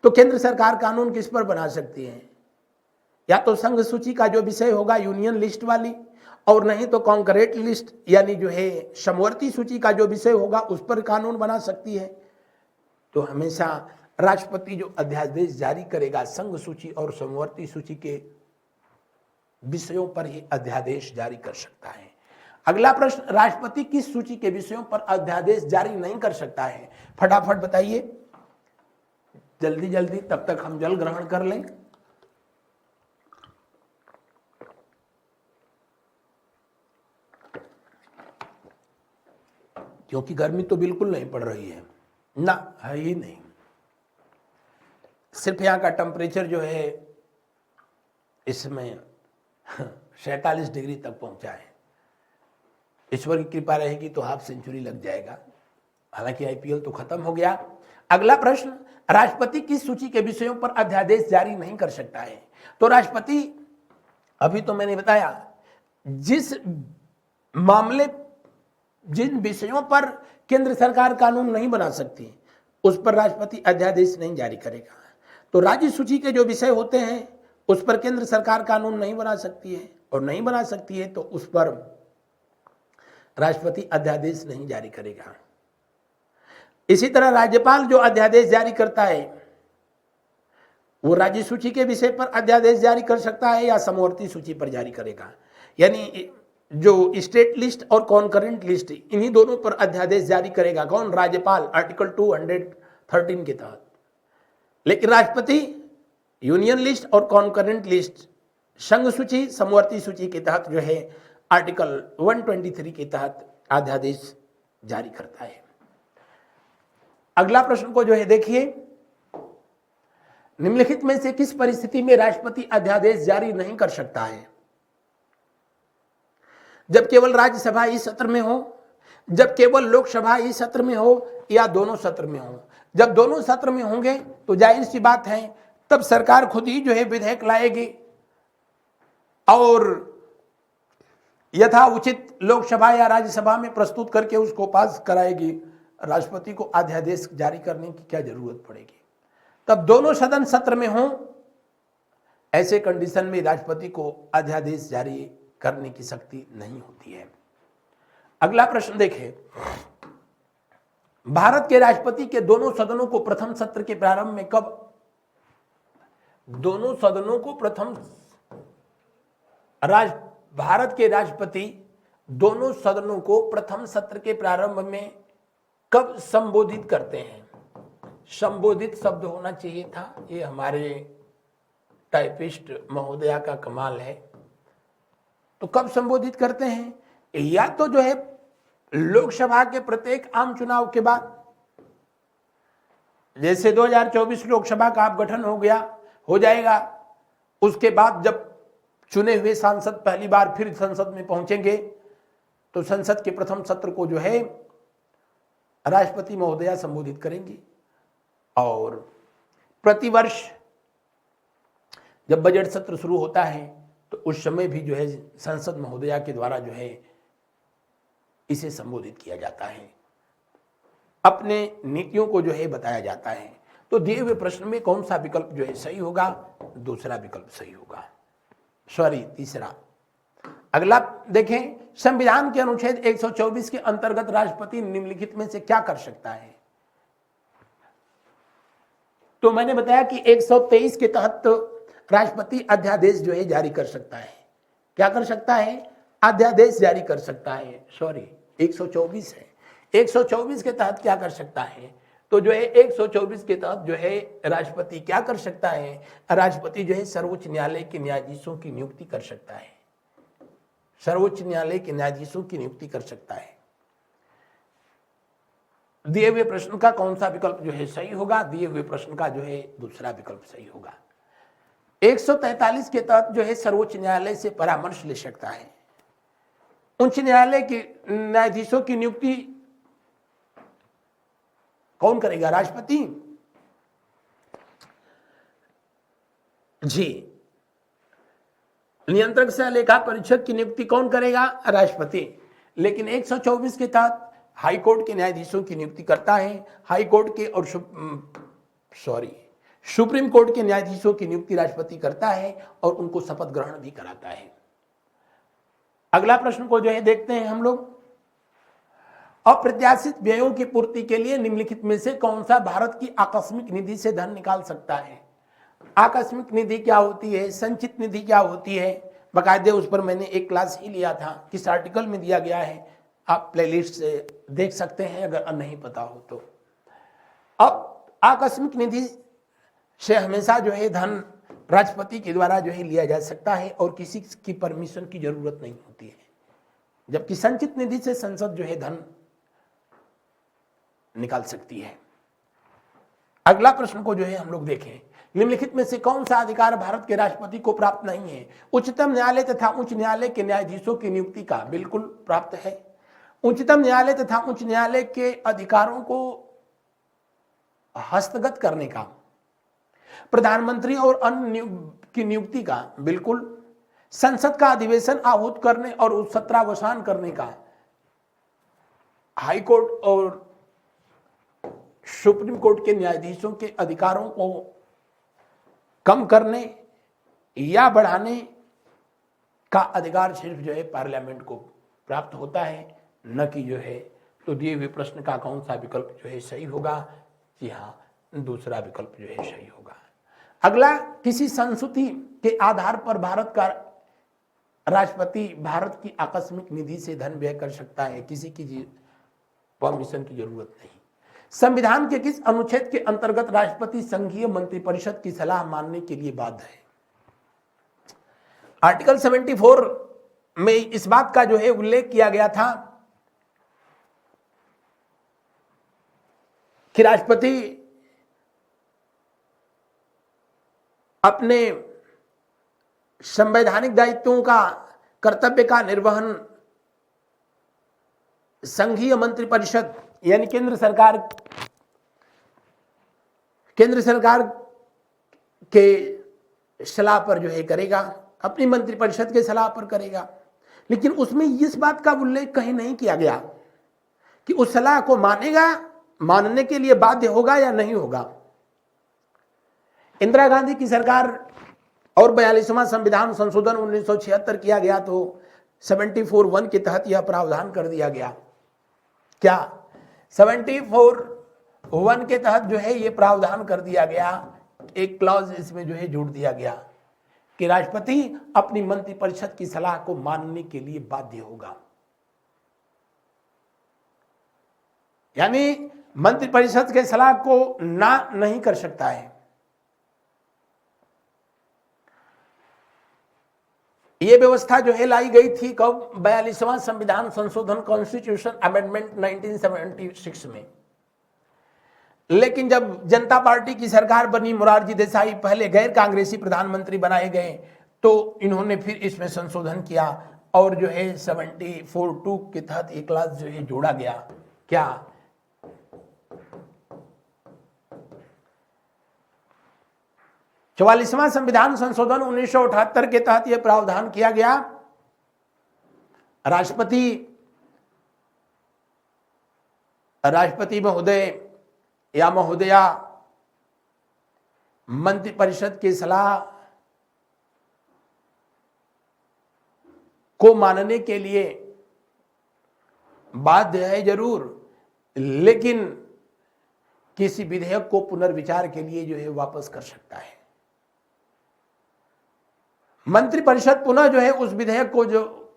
तो केंद्र सरकार कानून किस पर बना सकती है? या तो संघ सूची का जो विषय होगा, यूनियन लिस्ट वाली, और नहीं तो कॉन्करेंट लिस्ट यानी जो है समवर्ती सूची का जो विषय होगा उस पर कानून बना सकती है। तो हमेशा राष्ट्रपति जो अध्यादेश जारी करेगा संघ सूची और समवर्ती सूची के विषयों पर ही अध्यादेश जारी कर सकता है। अगला प्रश्न, राष्ट्रपति किस सूची के विषयों पर अध्यादेश जारी नहीं कर सकता है? फटाफट बताइए, जल्दी जल्दी, तब तक हम जल ग्रहण कर लें। क्योंकि गर्मी तो बिल्कुल नहीं पड़ रही है ना, है ही नहीं। सिर्फ यहाँ का टेम्परेचर जो है इसमें 47 डिग्री तक पहुंचा है। ईश्वर की कृपा रहेगी तो हाफ सेंचुरी लग जाएगा। हालांकि आईपीएल तो खत्म हो गया। अगला प्रश्न, राष्ट्रपति किस सूची के विषयों पर अध्यादेश जारी नहीं कर सकता है? तो राष्ट्रपति, अभी तो मैंने बताया, जिन विषयों पर केंद्र सरकार कानून नहीं बना सकती उस पर राष्ट्रपति अध्यादेश नहीं जारी करेगा। तो राज्य सूची के जो विषय होते हैं उस पर केंद्र सरकार कानून नहीं बना सकती है, और नहीं बना सकती है तो उस पर राष्ट्रपति अध्यादेश नहीं जारी करेगा। इसी तरह राज्यपाल जो अध्यादेश जारी करता है वो राज्य सूची के विषय पर अध्यादेश जारी कर सकता है या समवर्ती सूची पर जारी करेगा। यानी जो स्टेट लिस्ट और कॉन्करेंट लिस्ट, इन्हीं दोनों पर अध्यादेश जारी करेगा। कौन? राज्यपाल, आर्टिकल 213 के तहत। लेकिन राष्ट्रपति यूनियन लिस्ट और कॉन्करेंट लिस्ट, संघ सूची, समवर्ती सूची के तहत जो है आर्टिकल 123 के तहत अध्यादेश जारी करता है। अगला प्रश्न को जो है देखिए, निम्नलिखित में से किस परिस्थिति में राष्ट्रपति अध्यादेश जारी नहीं कर सकता है? जब केवल राज्यसभा इस सत्र में हो, जब केवल लोकसभा इस सत्र में हो, या दोनों सत्र में हो। जब दोनों सत्र में होंगे तो जाहिर सी बात है तब सरकार खुद ही जो है विधेयक लाएगी और यथा उचित लोकसभा या राज्यसभा में प्रस्तुत करके उसको पास कराएगी। राष्ट्रपति को अध्यादेश जारी करने की क्या जरूरत पड़ेगी? तब दोनों सदन सत्र में हो, ऐसे कंडीशन में राष्ट्रपति को अध्यादेश जारी करने की शक्ति नहीं होती है। अगला प्रश्न देखें, भारत के राष्ट्रपति के दोनों सदनों को प्रथम सत्र के प्रारंभ में कब दोनों सदनों को भारत के राष्ट्रपति दोनों सदनों को प्रथम सत्र के प्रारंभ में कब संबोधित करते हैं? संबोधित शब्द होना चाहिए था। ये हमारे टाइपिस्ट महोदया का कमाल है। तो कब संबोधित करते हैं? या तो जो है लोकसभा के प्रत्येक आम चुनाव के बाद, जैसे 2024 लोकसभा का आप गठन हो जाएगा, उसके बाद जब चुने हुए सांसद पहली बार फिर संसद में पहुंचेंगे तो संसद के प्रथम सत्र को जो है राष्ट्रपति महोदया संबोधित करेंगी। और प्रतिवर्ष जब बजट सत्र शुरू होता है तो उस समय भी जो है संसद महोदया के द्वारा जो है इसे संबोधित किया जाता है, अपने नीतियों को जो है बताया जाता है। तो दिए हुए प्रश्न में कौन सा विकल्प जो है सही होगा? दूसरा विकल्प सही होगा, सॉरी तीसरा। अगला देखें, संविधान के अनुच्छेद 124 के अंतर्गत राष्ट्रपति निम्नलिखित में से क्या कर सकता है? तो मैंने बताया कि 123 के तहत राष्ट्रपति अध्यादेश जो है जारी कर सकता है। क्या कर सकता है? अध्यादेश जारी कर सकता है। सॉरी 124 है, 124 के तहत क्या कर सकता है? तो जो है 124 के तहत जो है राष्ट्रपति क्या कर सकता है? राष्ट्रपति जो है सर्वोच्च न्यायालय के न्यायाधीशों की नियुक्ति कर सकता है, सर्वोच्च न्यायालय के न्यायाधीशों की नियुक्ति कर सकता है। दिए हुए प्रश्न का कौन सा विकल्प जो है सही होगा? दिए हुए प्रश्न का जो है दूसरा विकल्प सही होगा। 143 के तहत जो है सर्वोच्च न्यायालय से परामर्श ले सकता है। उच्च न्यायालय के न्यायाधीशों की नियुक्ति कौन करेगा? राष्ट्रपति जी। नियंत्रक सह लेखा परीक्षक की नियुक्ति कौन करेगा? राष्ट्रपति। लेकिन 124 के तहत हाई कोर्ट के न्यायाधीशों की नियुक्ति करता है। हाई कोर्ट के और सुप्रीम कोर्ट के न्यायाधीशों की नियुक्ति राष्ट्रपति करता है और उनको शपथ ग्रहण भी कराता है। अगला प्रश्न को जो है देखते हैं हम लोग। अप्रत्याशित व्ययों की पूर्ति के लिए निम्नलिखित में से कौन सा भारत की आकस्मिक निधि से धन निकाल सकता है? आकस्मिक निधि क्या होती है? संचित निधि क्या होती है? बाकायदे उस पर मैंने एक क्लास ही लिया था, किस आर्टिकल में दिया गया है, आप प्लेलिस्ट से देख सकते हैं अगर नहीं पता हो तो। अब आकस्मिक निधि से हमेशा जो है धन राष्ट्रपति के द्वारा जो है लिया जा सकता है और किसी की परमिशन की जरूरत नहीं होती है, जबकि संचित निधि से संसद जो है धन निकाल सकती है। अगला प्रश्न को जो है हम लोग देखें, निम्नलिखित में से कौन सा अधिकार भारत के राष्ट्रपति को प्राप्त नहीं है? उच्चतम न्यायालय तथा उच्च न्यायालय के न्यायाधीशों की नियुक्ति का बिल्कुल प्राप्त है। उच्चतम न्यायालय तथा उच्च न्यायालय के अधिकारों को हस्तगत करने का, प्रधानमंत्री और अन्य की नियुक्ति का बिल्कुल, संसद का अधिवेशन आहूत करने और उस सत्रावसान करने का, हाई कोर्ट और सुप्रीम कोर्ट के न्यायाधीशों के अधिकारों को कम करने या बढ़ाने का अधिकार सिर्फ जो है पार्लियामेंट को प्राप्त होता है, न कि जो है। तो दिए हुए प्रश्न का कौन सा विकल्प जो है सही होगा? जी हाँ, दूसरा विकल्प जो है सही होगा। अगला, किसी संस्तुति के आधार पर भारत का राष्ट्रपति भारत की आकस्मिक निधि से धन व्यय कर सकता है, किसी की परमिशन की जरूरत नहीं। संविधान के किस अनुच्छेद के अंतर्गत राष्ट्रपति संघीय मंत्रिपरिषद की सलाह मानने के लिए बाध्य है? आर्टिकल 74 में इस बात का जो है उल्लेख किया गया था कि राष्ट्रपति अपने संवैधानिक दायित्वों का, कर्तव्य का निर्वहन संघीय मंत्रिपरिषद यानी केंद्र सरकार के सलाह पर जो है करेगा, अपनी मंत्रिपरिषद के सलाह पर करेगा। लेकिन उसमें इस बात का उल्लेख कहीं नहीं किया गया कि उस सलाह को मानेगा, मानने के लिए बाध्य होगा या नहीं होगा। इंदिरा गांधी की सरकार और 42वां संविधान संशोधन 1976 किया गया तो 74(1) के तहत यह प्रावधान कर दिया गया। क्या 74(1) के तहत जो है यह प्रावधान कर दिया गया एक क्लॉज इसमें जो है जोड़ दिया गया कि राष्ट्रपति अपनी मंत्रिपरिषद की सलाह को मानने के लिए बाध्य होगा। यानी मंत्रिपरिषद के सलाह को ना नहीं कर सकता है। यह व्यवस्था जो है लाई गई थी कब? 42वां संविधान संशोधन कॉन्स्टिट्यूशन अमेंडमेंट 1976 में। लेकिन जब जनता पार्टी की सरकार बनी, मोरारजी देसाई पहले गैर कांग्रेसी प्रधानमंत्री बनाए गए, तो इन्होंने फिर इसमें संशोधन किया और जो है 74(2) के तहत एक क्लास जो है जोड़ा गया। क्या? 44वां संविधान संशोधन 1978 के तहत यह प्रावधान किया गया, राष्ट्रपति महोदय या महोदया मंत्रिपरिषद की सलाह को मानने के लिए बाध्य है जरूर, लेकिन किसी विधेयक को पुनर्विचार के लिए जो है वापस कर सकता है। मंत्रिपरिषद पुनः जो है उस विधेयक को जो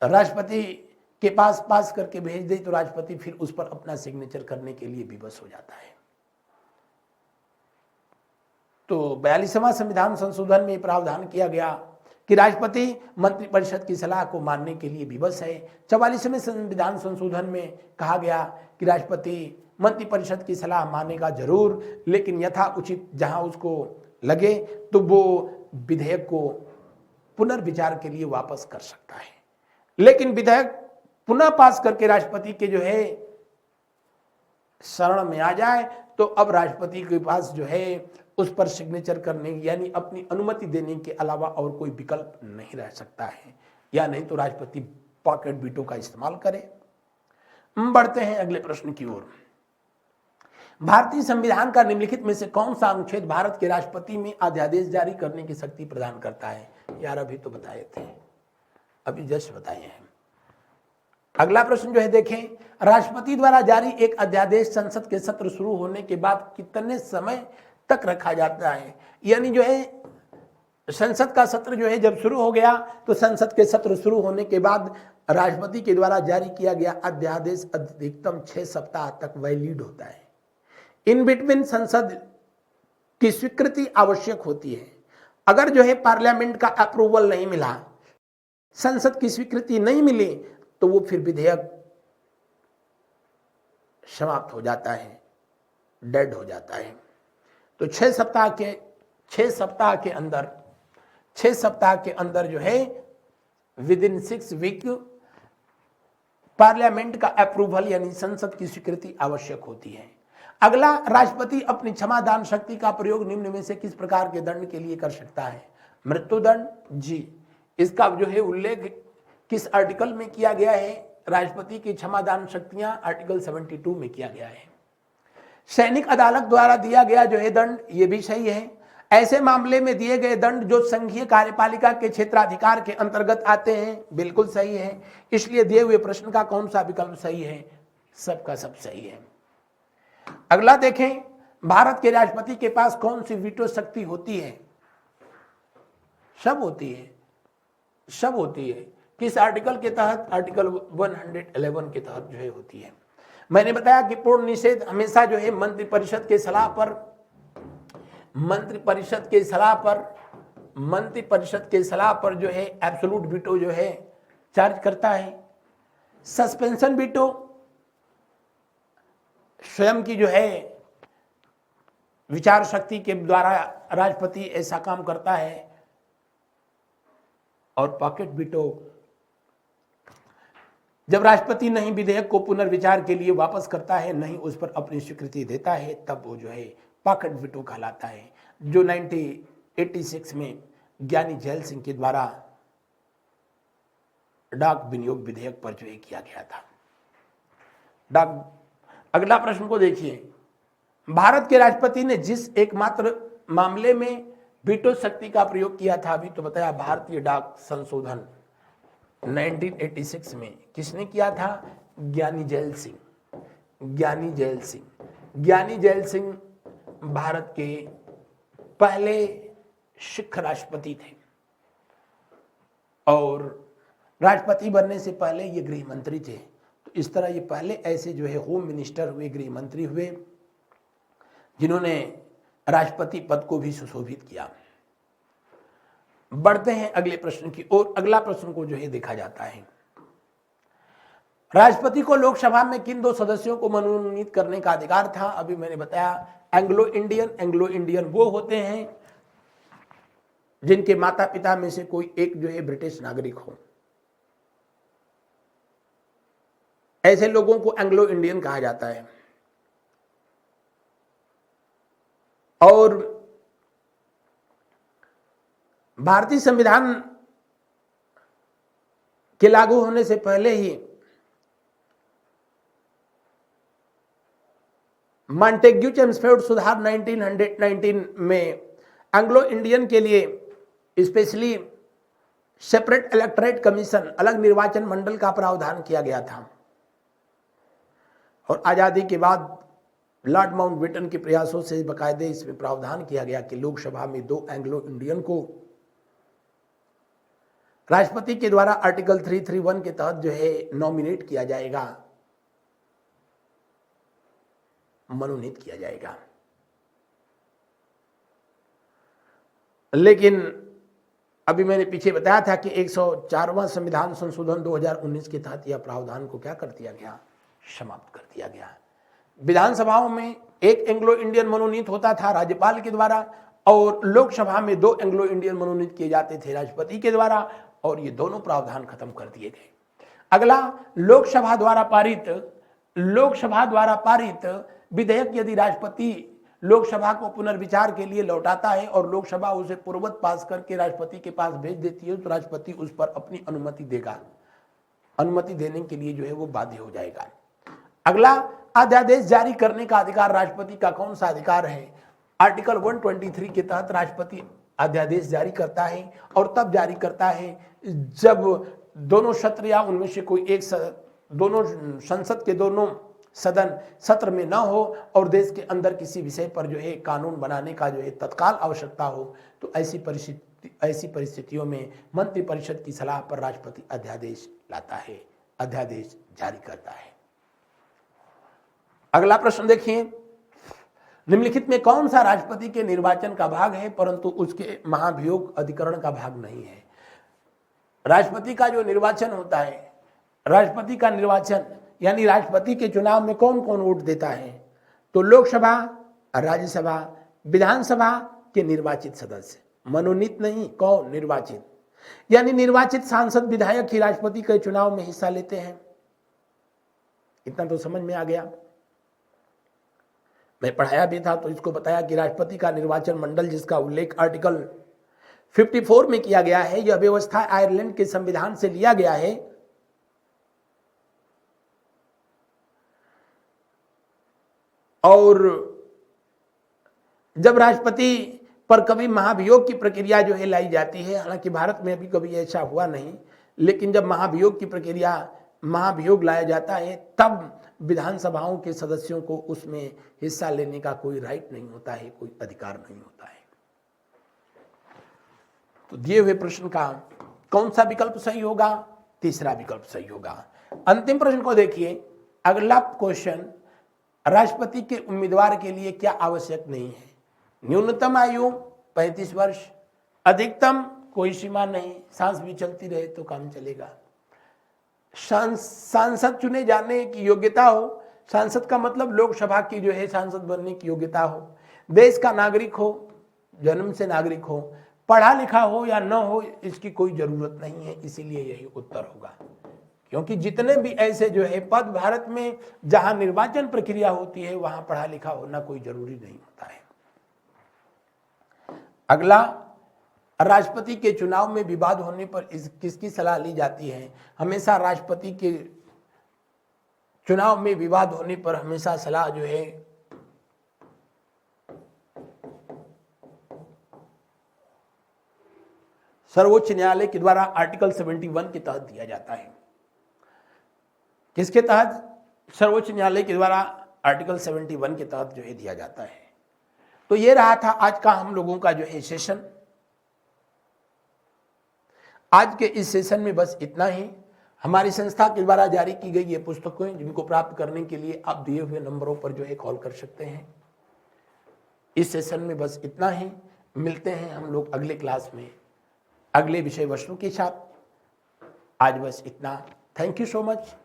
राष्ट्रपति के पास करके भेज दे, तो राष्ट्रपति फिर उस पर अपना सिग्नेचर करने के लिए विवश हो जाता है। तो 42वां संविधान संशोधन में प्रावधान किया गया कि राष्ट्रपति मंत्रिपरिषद की सलाह को मानने के लिए विवश है। 44वें संविधान संशोधन में कहा गया कि राष्ट्रपति मंत्रिपरिषद की सलाह मानेगा जरूर, लेकिन यथा उचित जहां उसको लगे तो वो विधेयक को पुनर्विचार के लिए वापस कर सकता है। लेकिन विधेयक पुनः पास करके राष्ट्रपति के जो है शरण में आ जाए, तो अब राष्ट्रपति के पास जो है उस पर सिग्नेचर करने यानी अपनी अनुमति देने के अलावा और कोई विकल्प नहीं रह सकता है, या नहीं तो राष्ट्रपति पॉकेट वीटो का इस्तेमाल करे। बढ़ते हैं अगले प्रश्न की ओर। भारतीय संविधान का निम्नलिखित में से कौन सा अनुच्छेद भारत के राष्ट्रपति में अध्यादेश जारी करने की शक्ति प्रदान करता है? यार अभी तो बताए थे, अभी जस्ट बताए हैं। अगला प्रश्न जो है देखें, राष्ट्रपति द्वारा जारी एक अध्यादेश संसद के सत्र शुरू होने के बाद कितने समय तक रखा जाता है? यानी जो है संसद का सत्र जो है जब शुरू हो गया, तो संसद के सत्र शुरू होने के बाद राष्ट्रपति के द्वारा जारी किया गया अध्यादेश अधिकतम 6 सप्ताह तक वैलिड होता है। इन बिटवीन संसद की स्वीकृति आवश्यक होती है। अगर जो है पार्लियामेंट का अप्रूवल नहीं मिला, संसद की स्वीकृति नहीं मिली, तो वो फिर विधेयक समाप्त हो जाता है, डेड हो जाता है। तो 6 सप्ताह के अंदर जो है विदिन 6 वीक पार्लियामेंट का अप्रूवल यानी संसद की स्वीकृति आवश्यक होती है। अगला, राष्ट्रपति अपनी क्षमादान शक्ति का प्रयोग निम्न में से किस प्रकार के दंड के लिए कर सकता है? मृत्युदंड? जी। इसका जो है उल्लेख किस आर्टिकल में किया गया है? राष्ट्रपति की क्षमादान शक्तियां आर्टिकल 72 में किया गया है। सैनिक अदालत द्वारा दिया गया जो है दंड, ये भी सही है। ऐसे मामले में दिए गए दंड जो संघीय कार्यपालिका के क्षेत्राधिकार के अंतर्गत आते हैं, बिल्कुल सही है। इसलिए दिए हुए प्रश्न का कौन सा विकल्प सही है? सबका सब सही है। अगला देखें, भारत के राष्ट्रपति के पास कौन सी वीटो शक्ति होती है? सब होती है, सब होती है। किस आर्टिकल के तहत? आर्टिकल 111 के तहत जो है होती है। मैंने बताया कि पूर्ण निषेध हमेशा जो है मंत्रिपरिषद के सलाह पर जो है एब्सोल्यूट वीटो जो है चार्ज करता है। सस्पेंशन वीटो स्वयं की जो है विचार शक्ति के द्वारा राष्ट्रपति ऐसा काम करता है, और पॉकेट वीटो जब राष्ट्रपति नहीं विधेयक को पुनर्विचार के लिए वापस करता है, नहीं उस पर अपनी स्वीकृति देता है, तब वो जो है पॉकेट वीटो कहलाता है, जो 1986 में ज्ञानी जैल सिंह के द्वारा डाक विनियोग विधेयक पर जो है किया गया था। अगला प्रश्न को देखिए, भारत के राष्ट्रपति ने जिस एकमात्र मामले में वीटो शक्ति का प्रयोग किया था, अभी तो बताया, भारतीय डाक संशोधन 1986 में किसने किया था? ज्ञानी जैल सिंह भारत के पहले सिख राष्ट्रपति थे और राष्ट्रपति बनने से पहले ये गृह मंत्री थे। तो इस तरह ये पहले ऐसे जो है होम मिनिस्टर हुए, गृह मंत्री हुए, जिन्होंने राष्ट्रपति पद को भी सुशोभित किया। बढ़ते हैं अगले प्रश्न की ओर। अगला प्रश्न को जो है देखा जाता है, राष्ट्रपति को लोकसभा में किन 2 सदस्यों को मनोनीत करने का अधिकार था? अभी मैंने बताया एंग्लो इंडियन वो होते हैं जिनके माता पिता में से कोई एक जो है ब्रिटिश नागरिक हो। ऐसे लोगों को एंग्लो इंडियन कहा जाता है। और भारतीय संविधान के लागू होने से पहले ही मॉन्टेग्यू चेम्सफोर्ड सुधार 1919 में एंग्लो इंडियन के लिए स्पेशली सेपरेट इलेक्टोरेट कमीशन, अलग निर्वाचन मंडल का प्रावधान किया गया था। और आजादी के बाद लॉर्ड माउंटबेटन के प्रयासों से बाकायदे इसमें प्रावधान किया गया कि लोकसभा में 2 एंग्लो इंडियन को राष्ट्रपति के द्वारा आर्टिकल 331 के तहत जो है नॉमिनेट किया जाएगा, मनोनीत किया जाएगा। लेकिन अभी मैंने पीछे बताया था कि 104वां संविधान संशोधन 2019 के तहत यह प्रावधान को क्या कर दिया गया? समाप्त कर दिया गया। विधानसभाओं में 1 एंग्लो इंडियन मनोनीत होता था राज्यपाल के द्वारा और लोकसभा में 2 एंग्लो इंडियन मनोनीत किए जाते थे राष्ट्रपति के द्वारा, और ये दोनों प्रावधान खत्म कर दिए गए। अगला, लोकसभा द्वारा पारित विधेयक यदि राष्ट्रपति लोकसभा को पुनर्विचार के लिए लौटाता है और लोकसभा उसे पूर्ववत पास करके राष्ट्रपति के पास भेज देती है तो राष्ट्रपति उस पर अपनी अनुमति देगा। अनुमति देने के लिए जो है वो बाध्य हो जाएगा। अगला, अध्यादेश जारी करने का अधिकार राष्ट्रपति का कौन सा अधिकार है? आर्टिकल 123 के तहत राष्ट्रपति अध्यादेश जारी करता है और तब जारी करता है जब दोनों सत्र या उनमें से कोई एक दोनों संसद के दोनों सदन सत्र में न हो और देश के अंदर किसी विषय पर जो है कानून बनाने का जो है तत्काल आवश्यकता हो। तो ऐसी परिस्थितियों में मंत्रिपरिषद की सलाह पर राष्ट्रपति अध्यादेश लाता है, अध्यादेश जारी करता है। अगला प्रश्न देखिए, निम्नलिखित में कौन सा राष्ट्रपति के निर्वाचन का भाग है परंतु उसके महाभियोग अधिकरण का भाग नहीं है? राष्ट्रपति का जो निर्वाचन होता है, राष्ट्रपति का निर्वाचन यानी राष्ट्रपति के चुनाव में कौन कौन वोट देता है? तो लोकसभा, राज्यसभा, विधानसभा के निर्वाचित सदस्य, मनोनीत नहीं, कौन? निर्वाचित। यानी निर्वाचित सांसद विधायक ही राष्ट्रपति के चुनाव में हिस्सा लेते हैं। इतना तो समझ में आ गया। मैं पढ़ाया भी था तो इसको बताया कि राष्ट्रपति का निर्वाचन मंडल, जिसका उल्लेख आर्टिकल 54 में किया गया है, यह व्यवस्था आयरलैंड के संविधान से लिया गया है। और जब राष्ट्रपति पर कभी महाभियोग की प्रक्रिया जो है लाई जाती है, हालांकि भारत में अभी कभी ऐसा हुआ नहीं, लेकिन जब महाभियोग लाया जाता है तब विधानसभाओं के सदस्यों को उसमें हिस्सा लेने का कोई राइट नहीं होता है, कोई अधिकार नहीं होता है। तो दिए हुए प्रश्न का कौन सा विकल्प सही होगा? तीसरा विकल्प सही होगा। अंतिम प्रश्न को देखिए। अगला क्वेश्चन, राष्ट्रपति के उम्मीदवार के लिए क्या आवश्यक नहीं है? न्यूनतम आयु 35 वर्ष, अधिकतम कोई सीमा नहीं, सांस भी चलती रहे तो काम चलेगा। सांसद चुने जाने की योग्यता हो, सांसद का मतलब लोकसभा की जो है सांसद बनने की योग्यता हो, देश का नागरिक हो, जन्म से नागरिक हो, पढ़ा लिखा हो या न हो, इसकी कोई जरूरत नहीं है। इसीलिए यही उत्तर होगा, क्योंकि जितने भी ऐसे जो है पद भारत में जहां निर्वाचन प्रक्रिया होती है वहां पढ़ा लिखा होना कोई जरूरी नहीं होता है। अगला, राष्ट्रपति के चुनाव में विवाद होने पर किसकी सलाह ली जाती है? हमेशा राष्ट्रपति के चुनाव में विवाद होने पर हमेशा सलाह जो है सर्वोच्च न्यायालय के द्वारा आर्टिकल 71 के तहत दिया जाता है। किसके तहत? सर्वोच्च न्यायालय के द्वारा आर्टिकल 71 के तहत जो है दिया जाता है। तो ये रहा था आज का हम लोगों का जो है सेशन। आज के इस सेशन में बस इतना ही। हमारी संस्था के द्वारा जारी की गई ये पुस्तकें जिनको प्राप्त करने के लिए आप दिए हुए नंबरों पर जो है कॉल कर सकते हैं। इस सेशन में बस इतना ही। मिलते हैं हम लोग अगले क्लास में अगले विषय वस्तु के साथ। आज बस इतना। Thank you so much.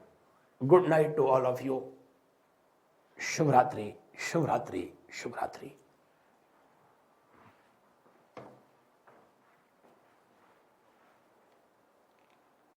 Good night to all of you. शुभ रात्रि, शुभ रात्रि, शुभ रात्रि।